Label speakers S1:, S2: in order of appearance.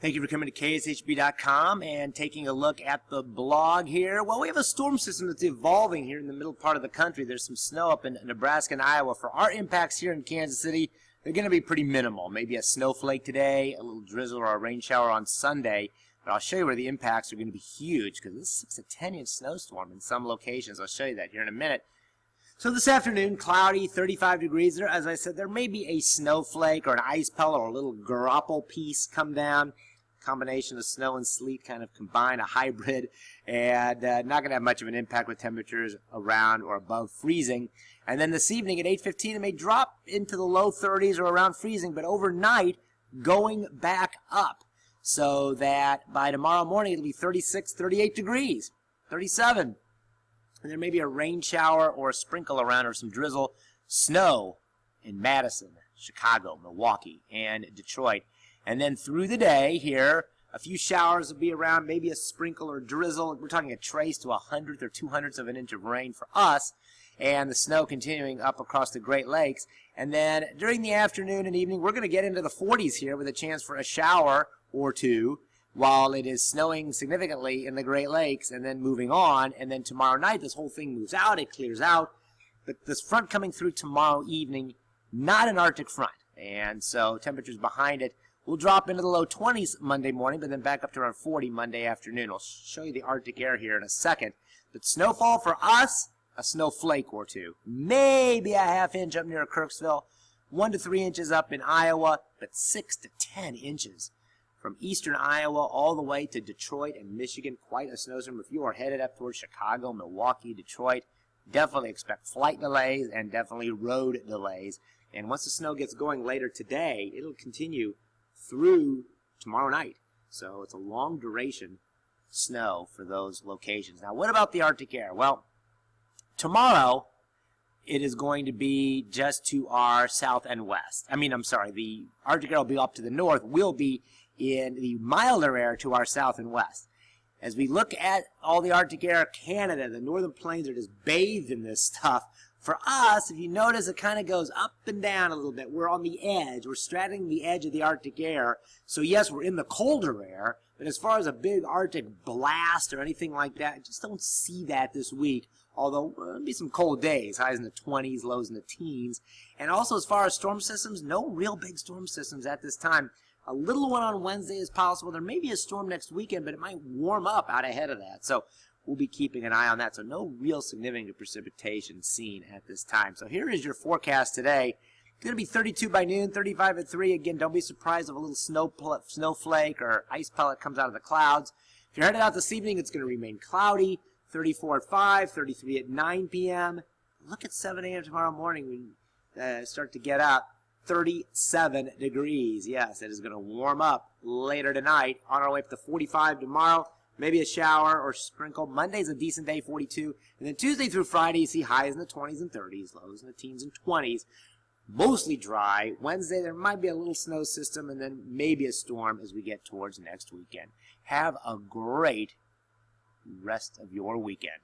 S1: Thank you for coming to KSHB.com and taking a look at the blog here. Well, we have a storm system that's evolving here in the middle part of the country. There's some snow up in Nebraska and Iowa. For our impacts here in Kansas City, they're going to be pretty minimal. Maybe a snowflake today, a little drizzle or a rain shower on Sunday. But I'll show you where the impacts are going to be huge because this is a 6 to 10 inch snowstorm in some locations. I'll show you that here in a minute. So this afternoon, cloudy, 35 degrees. There, as I said, there may be a snowflake or an ice pellet or a little grapple piece come down. Combination of snow and sleet kind of combine, a hybrid, and not going to have much of an impact with temperatures around or above freezing. And then this evening at 8:15, it may drop into the low 30s or around freezing, but overnight going back up so that by tomorrow morning it'll be 36, 38 degrees, 37. And there may be a rain shower or a sprinkle around or some drizzle, snow in Madison, Chicago, Milwaukee, and Detroit. And then through the day here, a few showers will be around, maybe a sprinkle or drizzle. We're talking a trace to 100th or 200ths of an inch of rain for us, and the snow continuing up across the Great Lakes. And then during the afternoon and evening, we're going to get into the 40s here with a chance for a shower or two while it is snowing significantly in the Great Lakes, and then moving on. And then tomorrow night, this whole thing moves out, it clears out. But this front coming through tomorrow evening, not an Arctic front. And so temperatures behind it will drop into the low 20s Monday morning, but then back up to around 40 Monday afternoon. I'll show you the Arctic air here in a second. But snowfall for us, a snowflake or two. Maybe a half inch up near Kirksville, 1 to 3 inches up in Iowa, but 6 to 10 inches from eastern Iowa all the way to Detroit and Michigan. Quite a snowstorm. If you are headed up towards Chicago, Milwaukee, Detroit, definitely expect flight delays and definitely road delays. And once the snow gets going later today, it'll continue through tomorrow night. So it's a long duration snow for those locations. Now, what about the Arctic air? Well, tomorrow it is going to be just to our south and west. The Arctic air will be up to the north, will be in the milder air to our south and west. As we look at all the Arctic air, Canada, the northern plains are just bathed in this stuff. For us, if you notice, it kind of goes up and down a little bit. We're on the edge. We're straddling the edge of the Arctic air. So yes, we're in the colder air, but as far as a big Arctic blast or anything like that, I just don't see that this week. Although there'll be some cold days, highs in the 20s, lows in the teens. And also as far as storm systems, no real big storm systems at this time. A little one on Wednesday is possible. There may be a storm next weekend, but it might warm up out ahead of that. So we'll be keeping an eye on that. So no real significant precipitation seen at this time. So here is your forecast today. It's going to be 32 by noon, 35 at 3. Again, don't be surprised if a little snowflake or ice pellet comes out of the clouds. If you're headed out this evening, it's going to remain cloudy. 34 at 5, 33 at 9 p.m. Look at 7 a.m. tomorrow morning when start to get up. 37 degrees. Yes, it is going to warm up later tonight. On our way up to 45 tomorrow. Maybe a shower or sprinkle. Monday's a decent day, 42. And then Tuesday through Friday, you see highs in the 20s and 30s, lows in the teens and 20s. Mostly dry. Wednesday, there might be a little snow system, and then maybe a storm as we get towards next weekend. Have a great rest of your weekend.